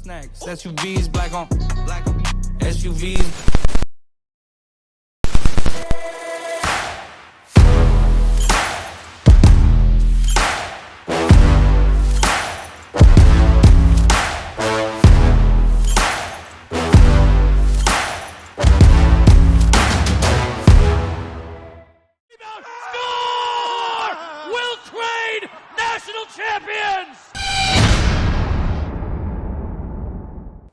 snacks. SUVs, black on SUVs.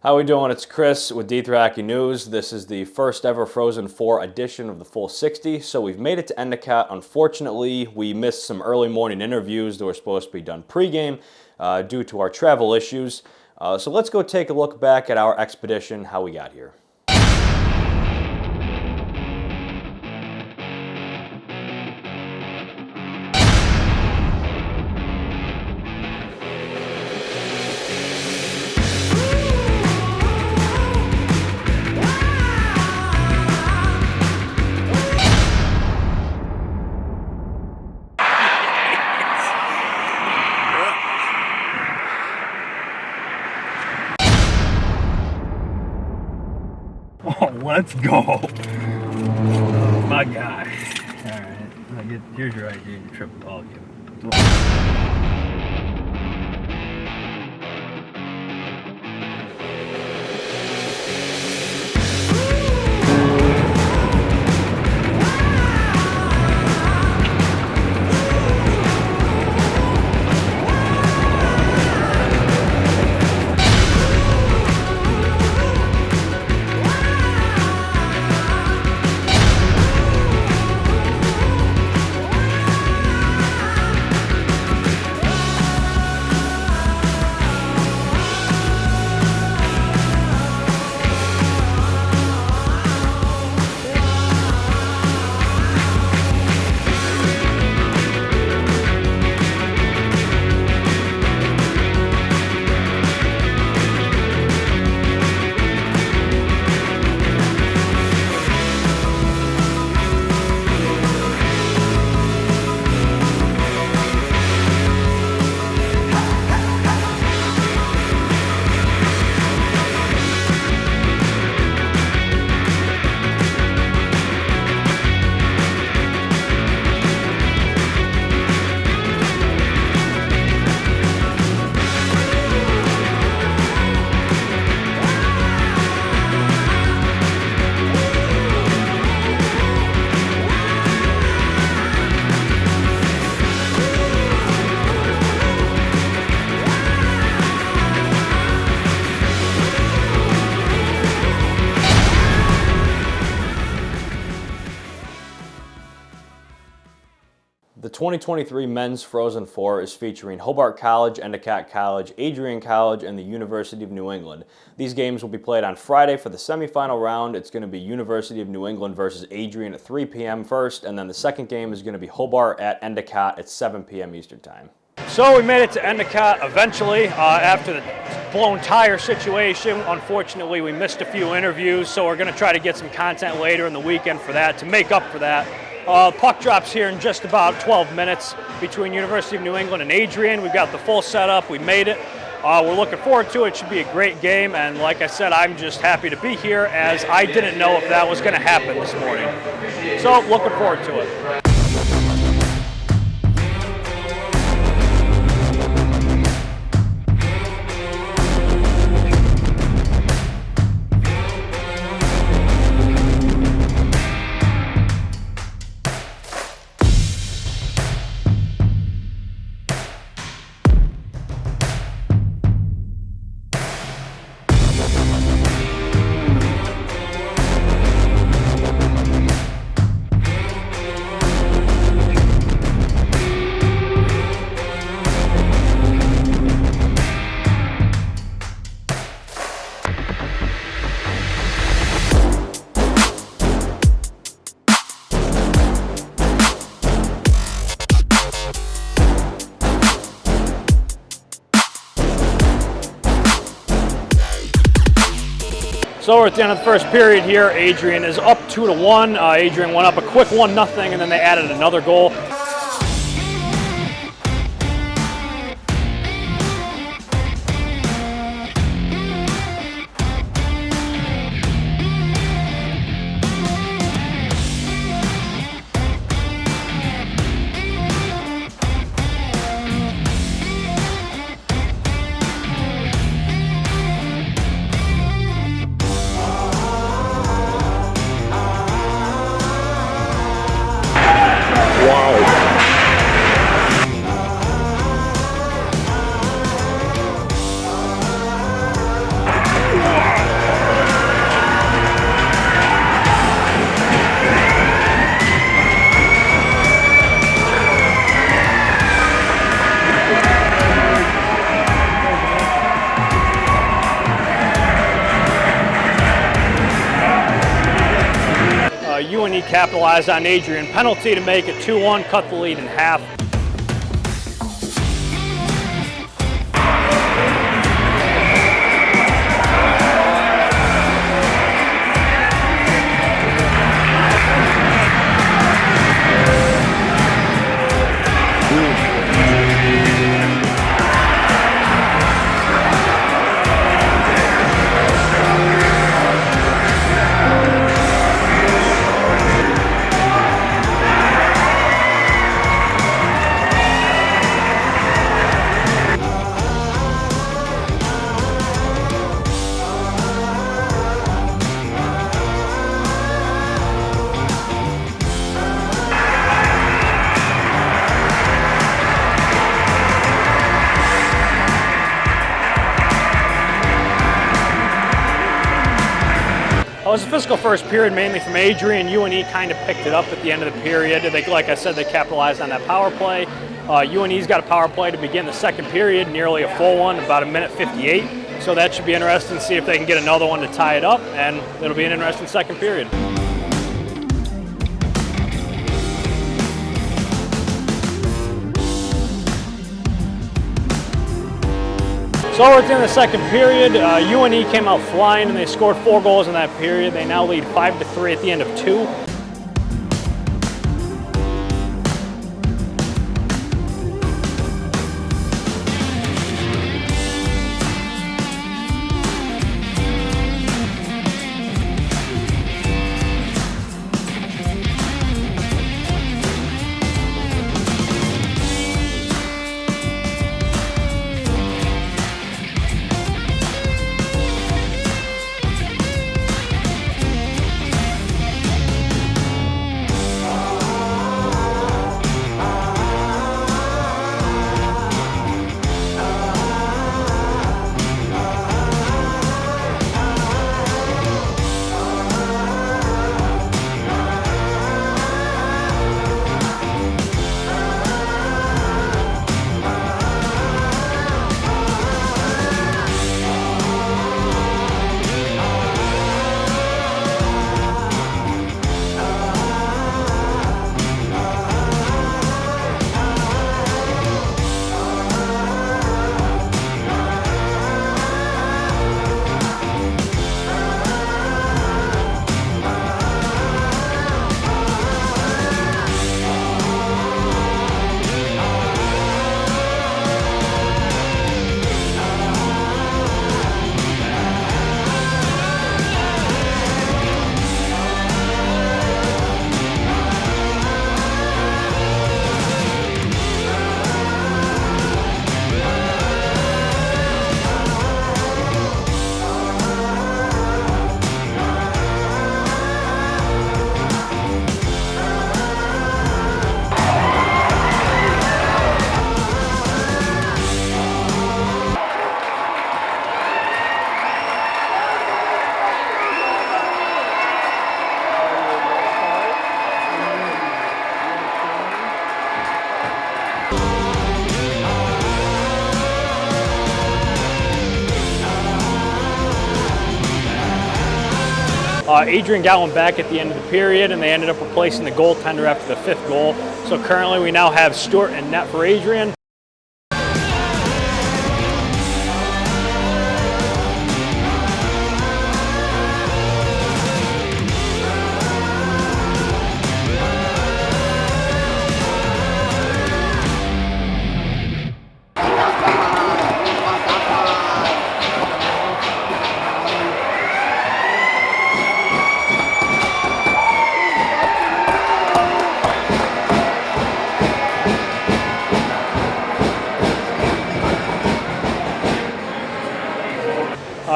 How we doing? It's Chris with DIIIHockeyNews. This is the first ever Frozen 4 edition of the full 60, so we've made it to Endicott. Unfortunately, we missed some early morning interviews that were supposed to be done pregame due to our travel issues. So let's go take a look back at our expedition, how we got here. Oh, let's go. Oh, my guy. All right. Here's your ID and your triple ball game. The 2023 Men's Frozen 4 is featuring Hobart College, Endicott College, Adrian College, and the University of New England. These games will be played on Friday for the semifinal round. It's going to be University of New England versus Adrian at 3 p.m. first, and then the second game is going to be Hobart at Endicott at 7 p.m. Eastern Time. So we made it to Endicott eventually after the blown tire situation. Unfortunately, we missed a few interviews, so we're going to try to get some content later in the weekend for that, to make up for that. Puck drops here in just about 12 minutes between University of New England and Adrian. We've got the full setup. We made it. We're looking forward to it. It should be a great game. And like I said, I'm just happy to be here, as I didn't know if that was going to happen this morning. So looking forward to it. So we're at the end of the first period here. Adrian is up 2-1. Adrian went up a quick 1-0, and then they added another goal. UNE capitalized on Adrian penalty to make it 2-1, cut the lead in half. It was a physical first period, mainly from Adrian. UNE kind of picked it up at the end of the period. Like I said, they capitalized on that power play. UNE's got a power play to begin the second period, nearly a full one, about 1:58. So that should be interesting to see if they can get another one to tie it up, and it'll be an interesting second period. So we're at the end of the second period. UNE came out flying and they scored 4 goals in that period. They now lead 5-3 at the end of 2. Adrian got one back at the end of the period, and they ended up replacing the goaltender after the 5th goal. So currently we now have Stewart and net for Adrian.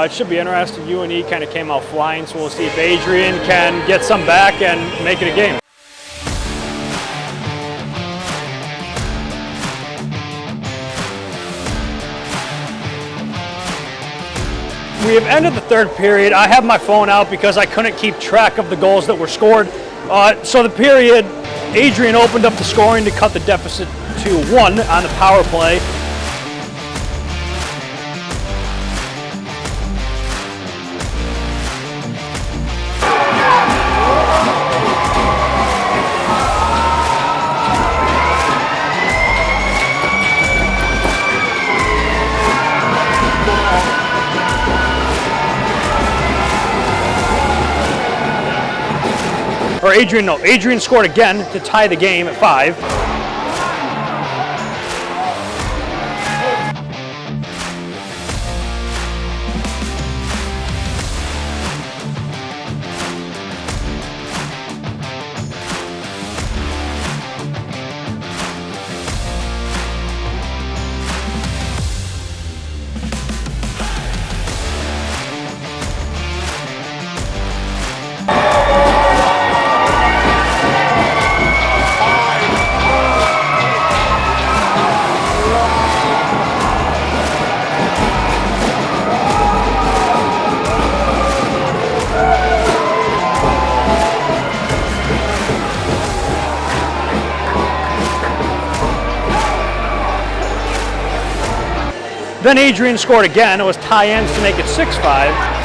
It should be interesting. UNE kind of came out flying, so we'll see if Adrian can get some back and make it a game. We have ended the third period. I have my phone out because I couldn't keep track of the goals that were scored. So the period, Adrian opened up the scoring to cut the deficit to 1 on the power play. Adrian scored again to tie the game at 5. Then Adrian scored again. It was tie ends to make it 6-5.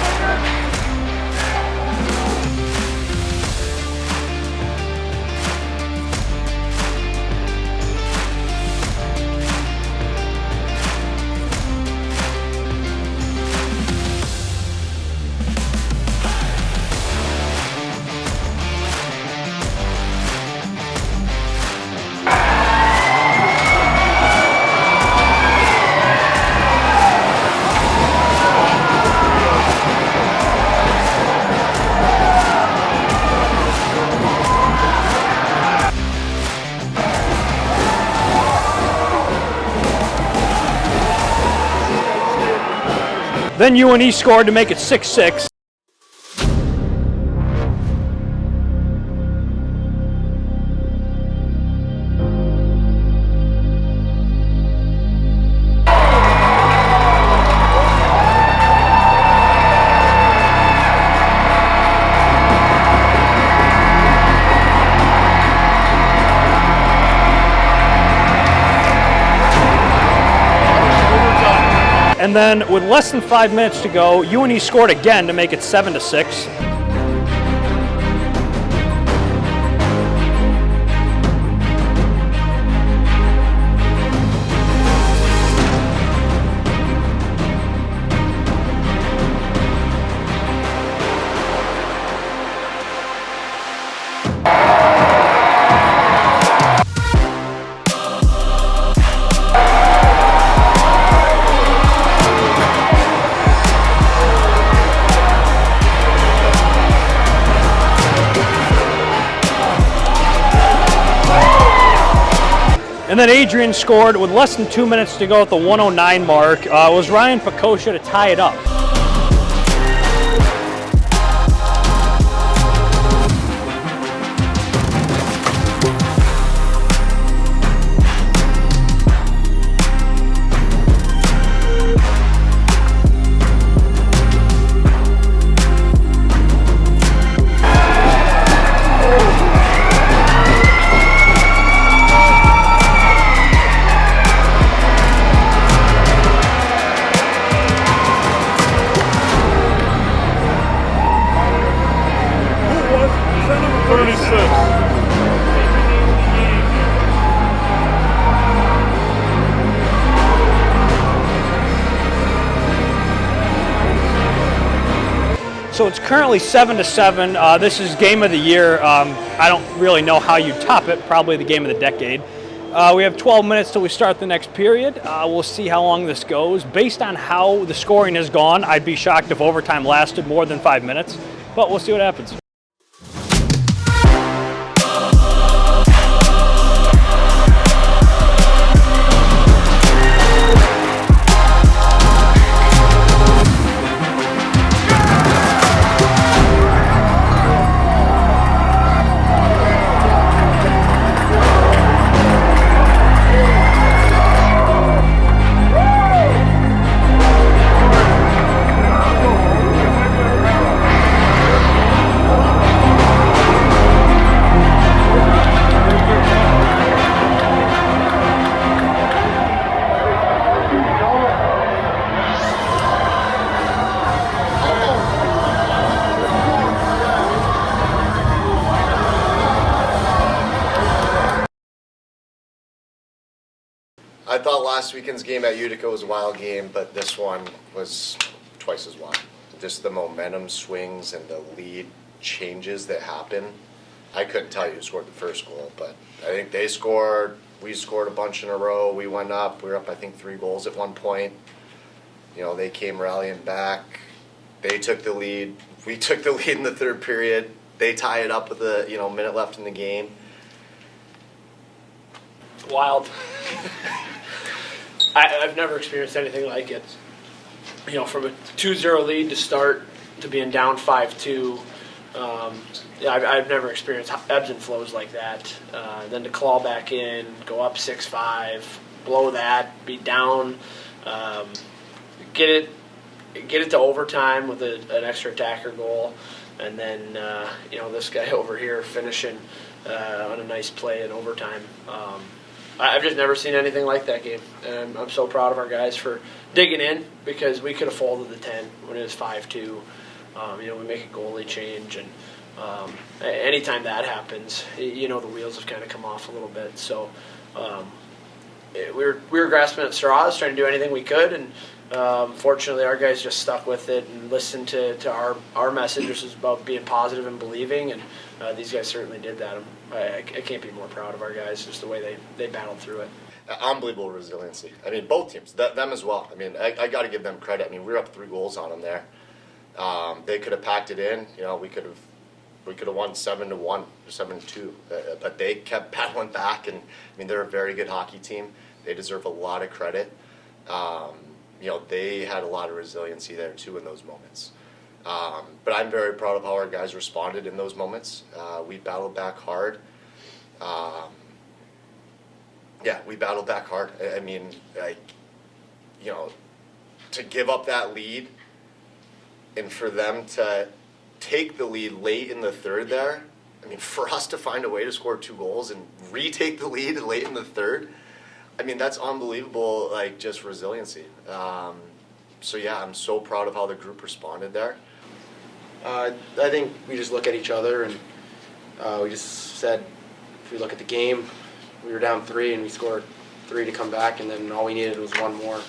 Then UNE scored to make it 6-6. And then with less than 5 minutes to go, UNE scored again to make it 7-6. And then Adrian scored with less than 2 minutes to go at the 109 mark. It was Ryan Pekosha to tie it up. So it's currently 7-7. This is game of the year. I don't really know how you top it. Probably the game of the decade. We have 12 minutes till we start the next period. We'll see how long this goes. Based on how the scoring has gone, I'd be shocked if overtime lasted more than 5 minutes. But we'll see what happens. I thought last weekend's game at Utica was a wild game, but this one was twice as wild. Just the momentum swings and the lead changes that happen I couldn't tell you who scored the first goal, but I think they scored. We scored a bunch in a row. We went up. We were up, I think, 3 goals at one point. You know, they came rallying back. They took the lead. We took the lead in the third period. They tie it up with a minute left in the game. Wild. I've never experienced anything like it. You know, from a 2-0 lead to start to being down 5-2. I've never experienced ebbs and flows like that. Then to claw back in, go up 6-5, blow that, be down, get it to overtime with an extra attacker goal, and then this guy over here finishing on a nice play in overtime. I've just never seen anything like that game, and I'm so proud of our guys for digging in, because we could have folded the 10 when it was 5-2. We make a goalie change, and anytime that happens, the wheels have kind of come off a little bit. So we were grasping at straws, trying to do anything we could, and fortunately our guys just stuck with it and listened to our message, which is about being positive and believing, and these guys certainly did that. I can't be more proud of our guys, just the way they battled through it. Unbelievable resiliency. I mean, both teams, them as well. I mean, I got to give them credit. I mean, we were up 3 goals on them there. They could have packed it in. We could have won 7-1 or 7-2, but they kept battling back. And I mean, they're a very good hockey team. They deserve a lot of credit. They had a lot of resiliency there too in those moments. But I'm very proud of how our guys responded in those moments. We battled back hard. We battled back hard. I mean, to give up that lead and for them to take the lead late in the third there, I mean, for us to find a way to score 2 goals and retake the lead late in the third, I mean, that's unbelievable, just resiliency. I'm so proud of how the group responded there. I think we just look at each other, and we just said, if we look at the game, we were down 3 and we scored 3 to come back, and then all we needed was 1 more.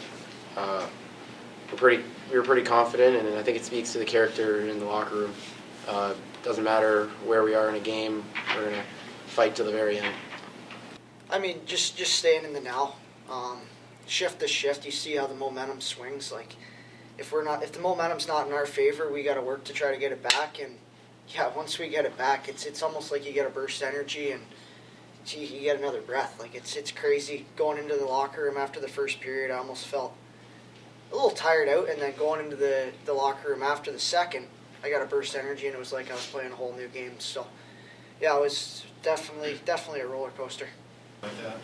We were pretty confident, and I think it speaks to the character in the locker room. Doesn't matter where we are in a game, we're going to fight to the very end. I mean, just staying in the now. Shift to shift, you see how the momentum swings. If the momentum's not in our favor, we got to work to try to get it back. And once we get it back, it's almost like you get a burst of energy, and you get another breath. It's crazy going into the locker room after the first period. I almost felt a little tired out, and then going into the locker room after the second, I got a burst of energy, and it was like I was playing a whole new game. So it was definitely a roller coaster.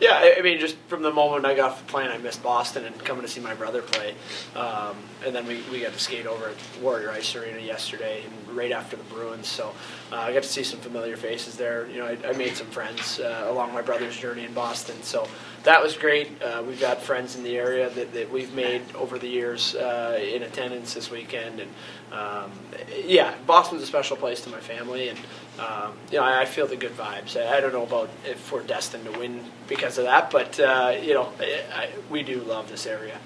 Yeah, I mean, just from the moment I got off the plane, I missed Boston and coming to see my brother play. And then we got to skate over at Warrior Ice Arena yesterday, and right after the Bruins. So I got to see some familiar faces there. I made some friends along my brother's journey in Boston. So that was great. We've got friends in the area that we've made over the years in attendance this weekend. And Boston's a special place to my family, and I feel the good vibes. I don't know about if we're destined to win because of that, but we do love this area.